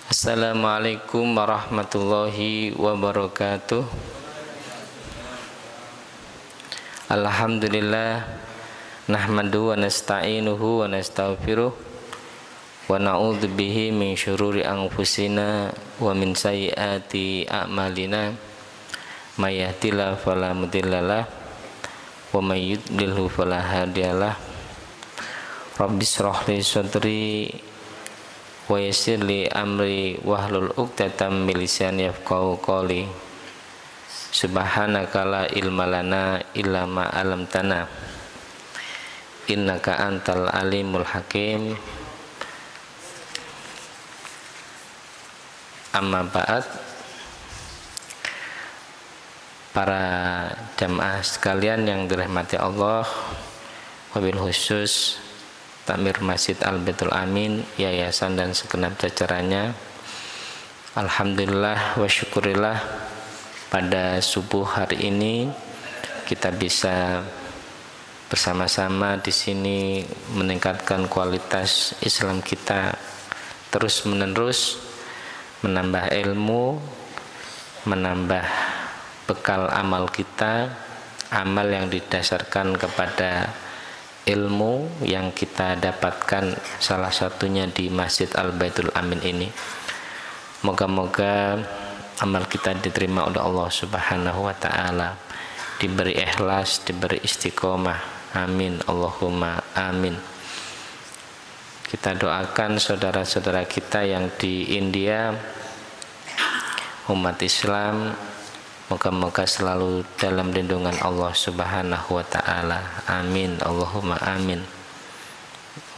Assalamualaikum warahmatullahi wabarakatuh. Alhamdulillah nahmadu wa nasta'inuhu wa nastaghfiruh wa na'udzu bihi min syururi anfusina wa min sayyiati a'malina may yahdihillahu fala mudhillalah wa may yudlilhu fala hadiyalah. Rabbis shrah li sadri wa yassir li amri wahlul 'uqdatam min lisani yafqahu qawli. Subhanaka la ilma lana illa ma 'allamtana innaka antal alimul hakim. Amma ba'd. Para jamaah sekalian yang dirahmati Allah, wabil khusus Takmir Masjid Al-Baitul Amin, yayasan dan segenap jajarannya, alhamdulillah wa syukurillah, pada subuh hari ini kita bisa bersama-sama di sini meningkatkan kualitas Islam kita, terus menerus menambah ilmu, menambah bekal amal kita, amal yang didasarkan kepada ilmu yang kita dapatkan salah satunya di Masjid Al-Baitul Amin ini. Moga-moga amal kita diterima oleh Allah Subhanahu wa ta'ala, diberi ikhlas, diberi istiqomah. Amin, Allahumma amin. Kita doakan saudara-saudara kita yang di India, umat Islam, moga-moga selalu dalam lindungan Allah Subhanahu wa ta'ala. Amin, Allahumma amin.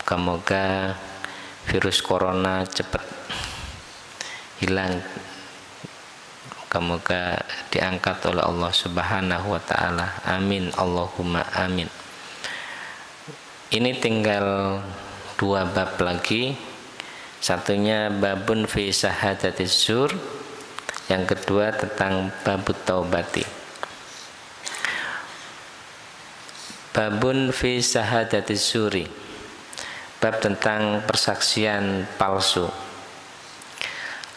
Moga-moga virus corona cepat hilang, moga-moga diangkat oleh Allah Subhanahu wa ta'ala. Amin, Allahumma amin. Ini tinggal 2 bab lagi. Satunya babun fi syahadatis zur, yang kedua tentang babut taubati. Babun fi syahadatis zuri, bab tentang persaksian palsu.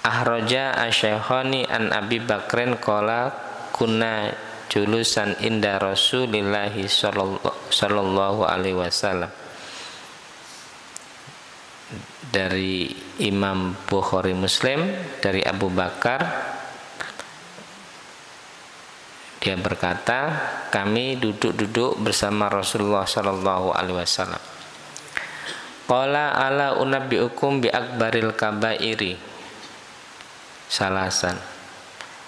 Ahroja asyaikhoni an Abi Bakrin qala kunna julusan inda Rasulillahi sallallahu alaihi wasallam. Dari Imam Bukhari Muslim, dari Abu Bakar, dia berkata, kami duduk-duduk bersama Rasulullah sallallahu alaihi wasallam. Qala ala unabbiukum bi akbaril kabairi salasan.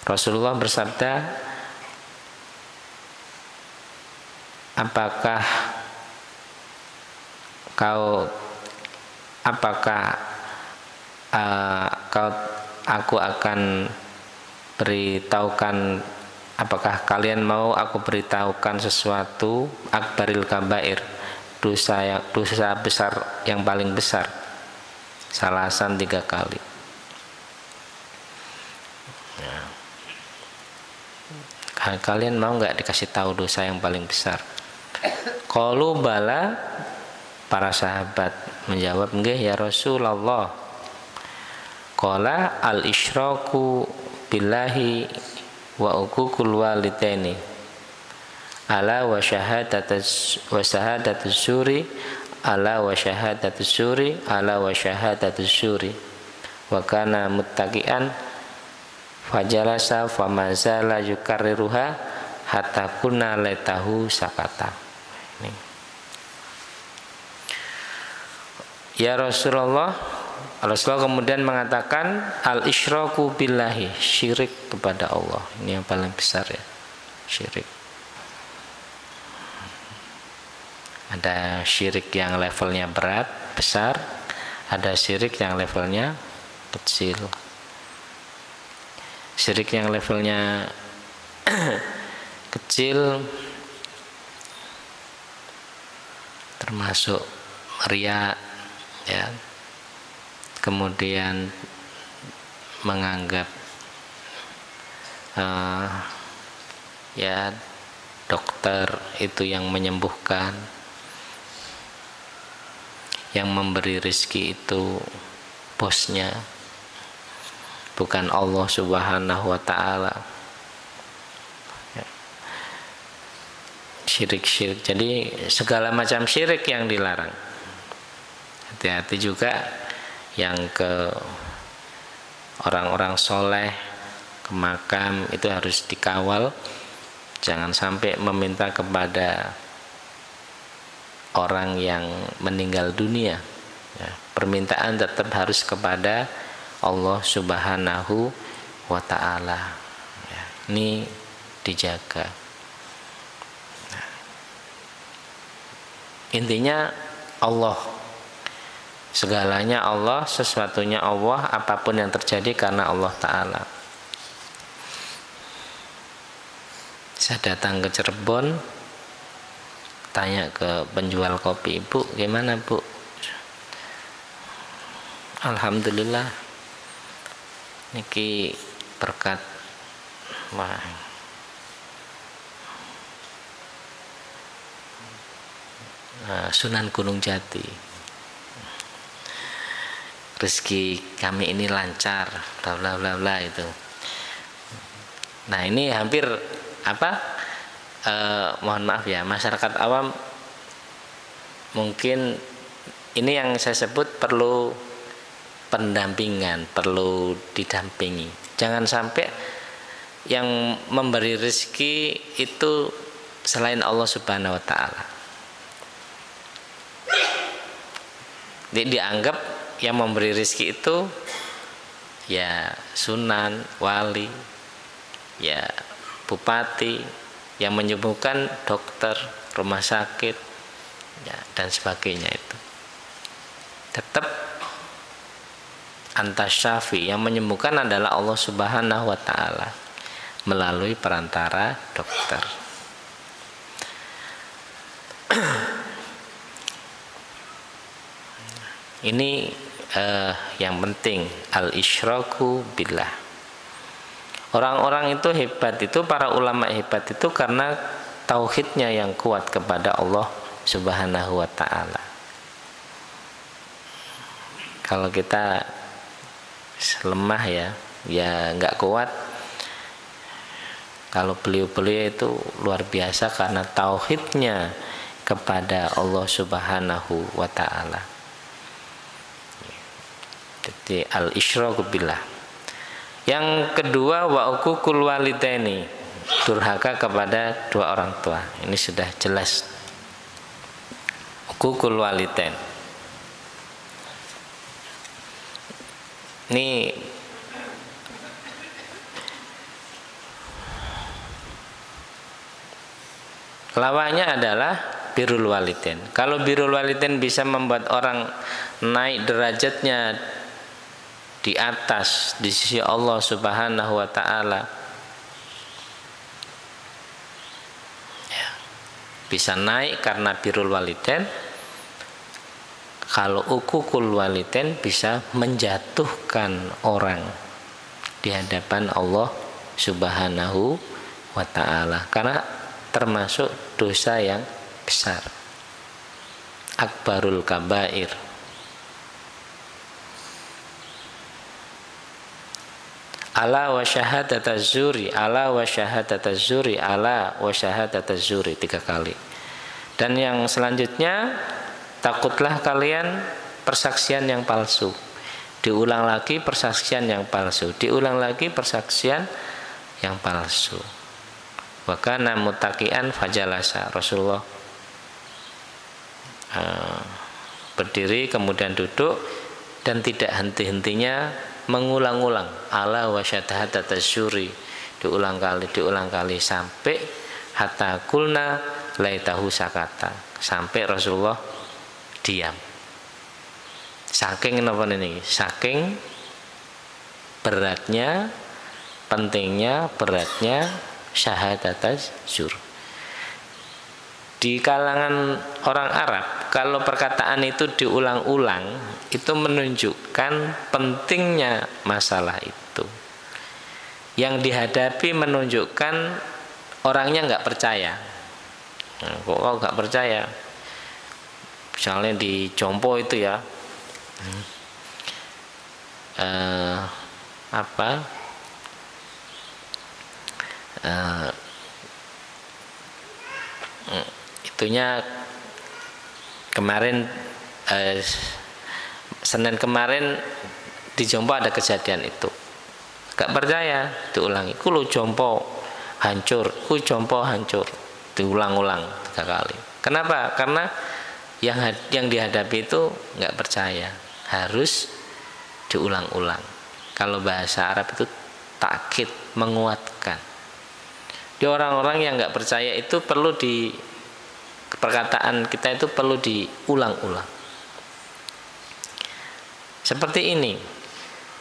Rasulullah bersabda, apakah aku akan beritahukan, apakah kalian mau aku beritahukan sesuatu akbaril kabair, dosa besar yang paling besar, salasan 3 kali. Ya. Kalian mau nggak dikasih tahu dosa yang paling besar? Qalu bala, para sahabat menjawab, nggih ya Rasulullah. Qala al isyraku billahi wa uququl walidaini ala wa syahadatus zuri ala wa syahadatus zuri ala wa syahadatus zuri wa kana muttaqian fajalasa famazala yukarriruha hatta kunna latahu sakata. Ini. Ya Rasulullah kemudian mengatakan al-isyraku billahi, syirik kepada Allah. Ini yang paling besar ya, syirik. Ada syirik yang levelnya berat, besar, ada syirik yang levelnya kecil. Syirik yang levelnya kecil termasuk riya, ya, kemudian menganggap ya dokter itu yang menyembuhkan, yang memberi rezeki itu bosnya, bukan Allah Subhanahu wa taala. Syirik-syirik. Jadi segala macam syirik yang dilarang. Hati-hati juga yang ke orang-orang soleh, ke makam, itu harus dikawal. Jangan sampai meminta kepada orang yang meninggal dunia. Ya, permintaan tetap harus kepada Allah Subhanahu wa ta'ala. Ya, ini dijaga. Intinya Allah, segalanya Allah, sesuatunya Allah, apapun yang terjadi karena Allah Ta'ala. Saya datang ke Cirebon, tanya ke penjual kopi, "Bu, gimana Bu?" "Alhamdulillah, niki berkat Sunan Gunung Jati, rezeki kami ini lancar, bla bla bla bla," itu. Nah, ini hampir mohon maaf ya, masyarakat awam mungkin ini yang saya sebut perlu pendampingan, perlu didampingi. Jangan sampai yang memberi rezeki itu selain Allah Subhanahu wa ta'ala. Dianggap yang memberi rezeki itu ya sunan, wali, ya bupati, yang menyembuhkan dokter, rumah sakit, ya, dan sebagainya. Itu tetap Anta Syafi, yang menyembuhkan adalah Allah Subhanahu wa ta'ala melalui perantara dokter. Ini yang penting, al-isyraku billah. Orang-orang itu hebat, itu para ulama hebat itu karena tauhidnya yang kuat kepada Allah Subhanahu wa ta'ala. Kalau kita lemah ya nggak kuat. Kalau beliau-beliau itu luar biasa karena tauhidnya kepada Allah Subhanahu wa ta'ala. Jadi al-isyraku billah. Yang kedua, wa uququl walidaini, durhaka kepada dua orang tua. Ini sudah jelas. Uququl walidain. Ini lawannya adalah birrul walidain. Kalau birrul walidain bisa membuat orang naik derajatnya di atas di sisi Allah Subhanahu wa ta'ala, ya, bisa naik karena birrul walidain. Kalau uququl walidain bisa menjatuhkan orang di hadapan Allah Subhanahu wa ta'ala, karena termasuk dosa yang besar, akbarul kabair. Ala wa syahadataz zuri, ala wa syahadataz zuri, ala wa syahadataz zuri, 3 kali. Dan yang selanjutnya, takutlah kalian persaksian yang palsu. Diulang lagi persaksian yang palsu, diulang lagi persaksian yang palsu. Wa kana muttaqian fajalasa. Rasulullah berdiri kemudian duduk dan tidak henti-hentinya mengulang-ulang ala wa syahadatataz zuri, diulang kali sampai hatta kulna laitahu sakata, sampai Rasulullah diam. Saking napa ini? Saking beratnya, pentingnya, beratnya syahadatataz zur. Di kalangan orang Arab, kalau perkataan itu diulang-ulang, itu menunjukkan pentingnya masalah itu. Yang dihadapi menunjukkan orangnya nggak percaya. Nah, kok nggak percaya? Misalnya di Jompo itu ya, apa itunya kemarin Senin kemarin di Jompo ada kejadian itu, gak percaya diulangi, kulo Jompo hancur, ku Jompo hancur, diulang-ulang 3 kali. Kenapa? Karena yang dihadapi itu nggak percaya, harus diulang-ulang. Kalau bahasa Arab itu takkid, menguatkan. Di orang-orang yang nggak percaya itu perlu perkataan kita itu perlu diulang-ulang. Seperti ini.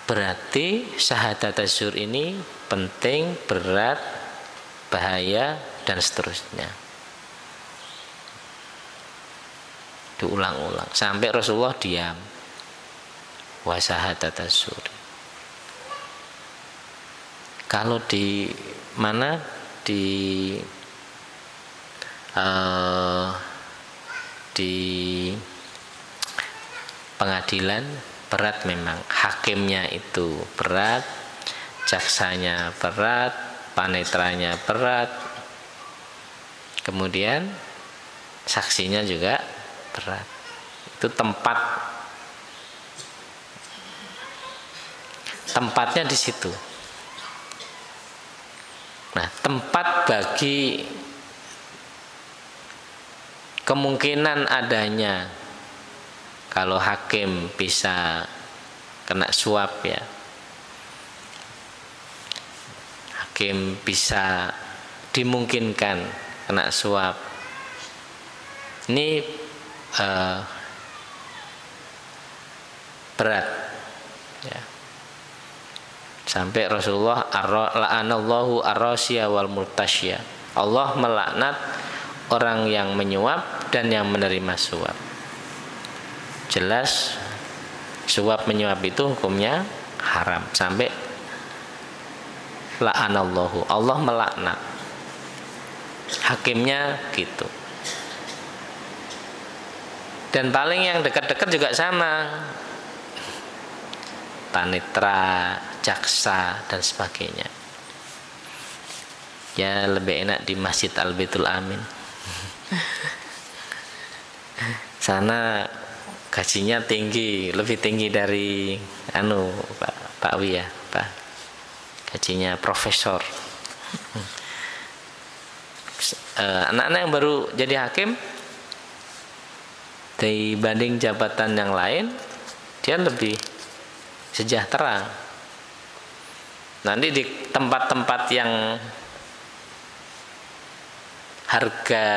Berarti syahadat asyur ini penting, berat, bahaya, dan seterusnya. Diulang-ulang sampai Rasulullah diam. Wa syahadat asyur. Kalau di mana di pengadilan berat memang, hakimnya itu berat, jaksanya berat, panetranya berat, kemudian saksinya juga berat. Itu tempatnya di situ. Nah, tempat bagi kemungkinan adanya kalau hakim bisa kena suap ya, hakim bisa dimungkinkan kena suap. Ini berat ya. Sampai Rasulullah la'anallahu ar-rasya wal murtasya. Allah melaknat orang yang menyuap dan yang menerima suap. Jelas suap menyuap itu hukumnya haram. Sampai la'anallahu, Allah melaknat. Hakimnya gitu. Dan paling yang dekat-dekat juga sama, panitra, jaksa, dan sebagainya. Ya lebih enak di Masjid Al-Baitul Amin. Sana gajinya tinggi, lebih tinggi dari Pak Wi ya, Pak. Gajinya profesor. Anak-anak yang baru jadi hakim dibanding jabatan yang lain, dia lebih sejahtera. Nanti di tempat-tempat yang harga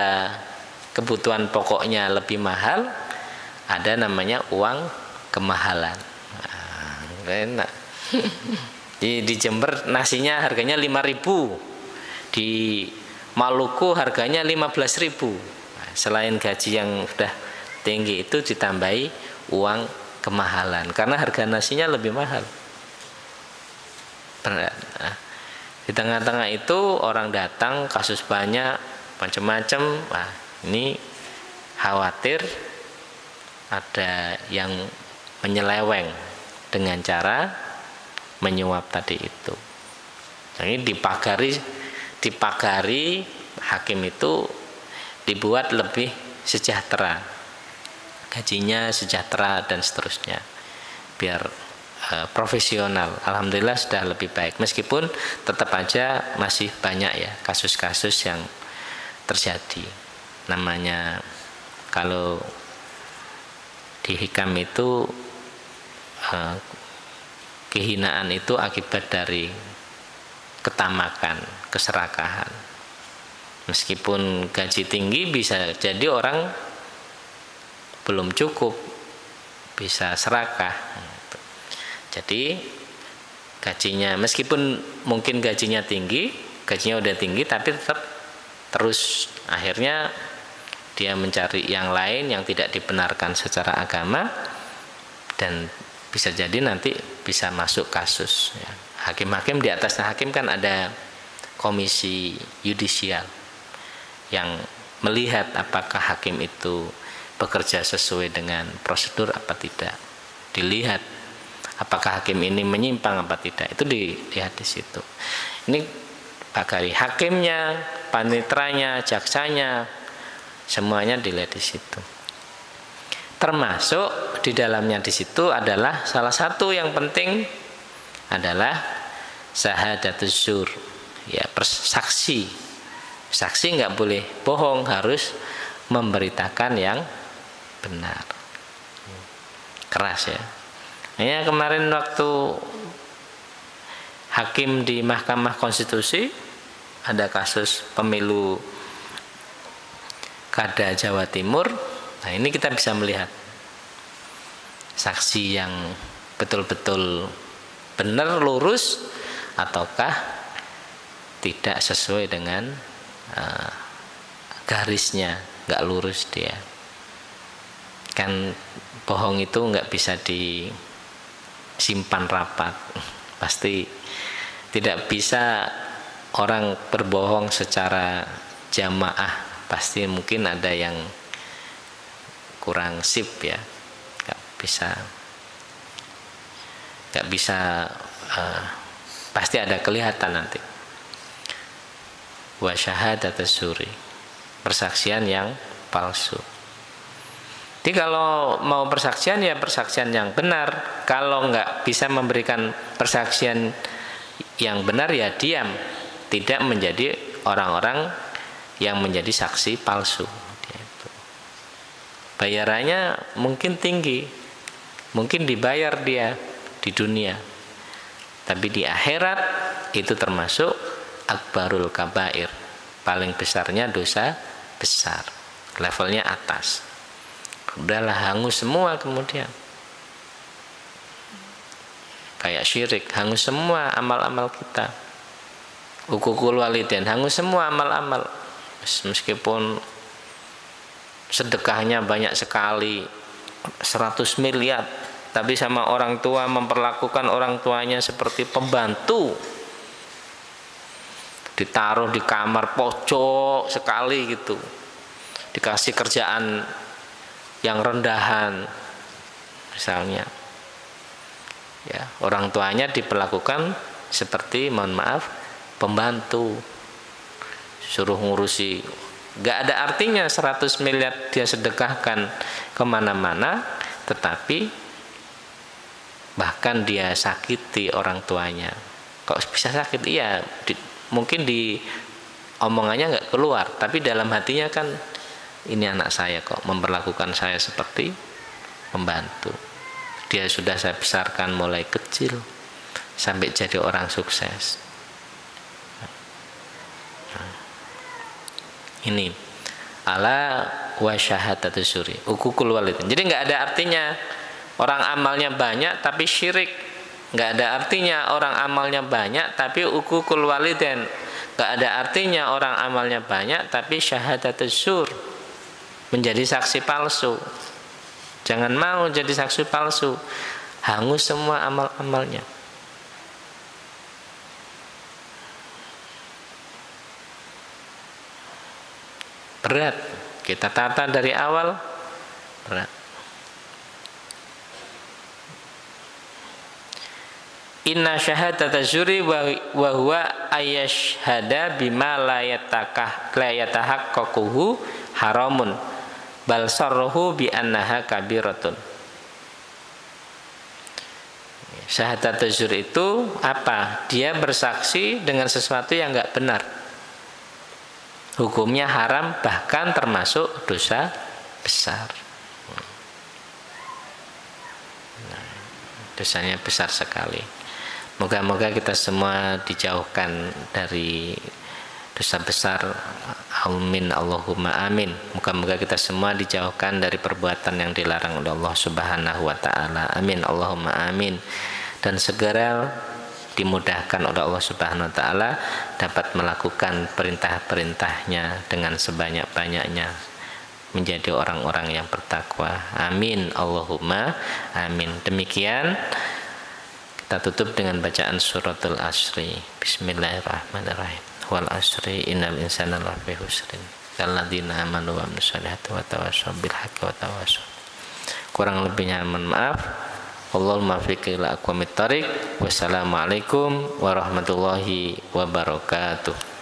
kebutuhan pokoknya lebih mahal, ada namanya uang kemahalan. Nah, enak. Di Jember nasinya harganya 5.000, di Maluku harganya 15.000. Nah, selain gaji yang sudah tinggi itu ditambahi uang kemahalan karena harga nasinya lebih mahal. Nah, di tengah-tengah itu orang datang, kasus banyak, macam-macam. Nah, ini khawatir ada yang menyeleweng dengan cara menyuap tadi itu. Jadi dipagari hakim itu dibuat lebih sejahtera, gajinya sejahtera dan seterusnya, biar profesional. Alhamdulillah sudah lebih baik, meskipun tetap aja masih banyak ya kasus-kasus yang terjadi. Namanya kalau di hikam itu kehinaan itu akibat dari ketamakan, keserakahan. Meskipun gaji tinggi bisa jadi orang belum cukup, bisa serakah. Jadi gajinya, meskipun mungkin gajinya tinggi, gajinya udah tinggi, tapi tetap terus akhirnya dia mencari yang lain yang tidak dibenarkan secara agama, dan bisa jadi nanti bisa masuk kasus ya. Hakim-hakim, di atasnya hakim kan ada komisi yudisial yang melihat apakah hakim itu bekerja sesuai dengan prosedur apa tidak. Dilihat Apakah hakim ini menyimpang apa tidak, itu dilihat di situ. Ini Bagari, hakimnya, panitranya, jaksanya, semuanya dilihat di situ. Termasuk di dalamnya di situ adalah salah satu yang penting adalah syahadatus zur, ya, saksi. Saksi nggak boleh bohong, harus memberitakan yang benar. Keras ya. Ya, kemarin waktu hakim di Mahkamah Konstitusi ada kasus pemilu Kada Jawa Timur. Nah, ini kita bisa melihat saksi yang betul-betul benar, lurus, ataukah tidak sesuai dengan garisnya, nggak lurus dia. Kan bohong itu nggak bisa disimpan rapat, pasti tidak bisa orang berbohong secara jamaah, pasti mungkin ada yang kurang sip ya, nggak bisa pasti ada kelihatan nanti. Wa syahadatus zuri, persaksian yang palsu. Jadi kalau mau persaksian ya persaksian yang benar. Kalau nggak bisa memberikan persaksian yang benar ya diam, tidak menjadi orang-orang yang menjadi saksi palsu. Bayarannya mungkin tinggi, mungkin dibayar dia di dunia, tapi di akhirat itu termasuk akbarul kabair, paling besarnya dosa besar, levelnya atas. Udahlah hangus semua, kemudian kayak syirik, hangus semua amal-amal kita. Hukukul walidain, hangus semua amal-amal. Meskipun sedekahnya banyak sekali, 100 miliar, tapi sama orang tua memperlakukan orang tuanya seperti pembantu, ditaruh di kamar pojok sekali gitu, dikasih kerjaan yang rendahan misalnya, ya, orang tuanya diperlakukan seperti, mohon maaf, pembantu, suruh ngurusi. Gak ada artinya 100 miliar dia sedekahkan kemana-mana, tetapi bahkan dia sakiti orang tuanya. Kok bisa sakit? Iya, mungkin di omongannya nggak keluar, tapi dalam hatinya kan, ini anak saya kok memperlakukan saya seperti pembantu. Dia sudah saya besarkan mulai kecil sampai jadi orang sukses. Ini ala wa syahadatus zuri, hukukul walidain. Jadi nggak ada artinya orang amalnya banyak tapi syirik. Nggak ada artinya orang amalnya banyak tapi hukukul walidain. Nggak ada artinya orang amalnya banyak tapi syahadatus zur, menjadi saksi palsu. Jangan mau jadi saksi palsu, hangus semua amal-amalnya. Berat, kita tata dari awal, berat. Inna syahadata zuri wa huwa ayashhada bima la yatahaqqaquhu haramun bal sarruhu bi annaha kabiratun. Syahadat zur itu apa? Dia bersaksi dengan sesuatu yang enggak benar, hukumnya haram, bahkan termasuk dosa besar. Dosanya besar sekali. Moga-moga kita semua dijauhkan dari dosa besar. Amin Allahumma amin. Moga-moga kita semua dijauhkan dari perbuatan yang dilarang oleh Allah Subhanahu wa taala. Amin Allahumma amin. Dan segera dimudahkan oleh Allah Subhanahu wa taala dapat melakukan perintah-perintahnya dengan sebanyak-banyaknya, menjadi orang-orang yang bertakwa. Amin Allahumma amin. Demikian kita tutup dengan bacaan suratul Asri. Bismillahirrahmanirrahim. Wal asri innal insana lafi khusrin alladzina amanu wa amilus solihati wa tawassaw bil haqqi wa tawassaw. Kurang lebihnya mohon maaf. Allahumma fiqh ila aqwamit thariq. Wassalamualaikum warahmatullahi wabarakatuh.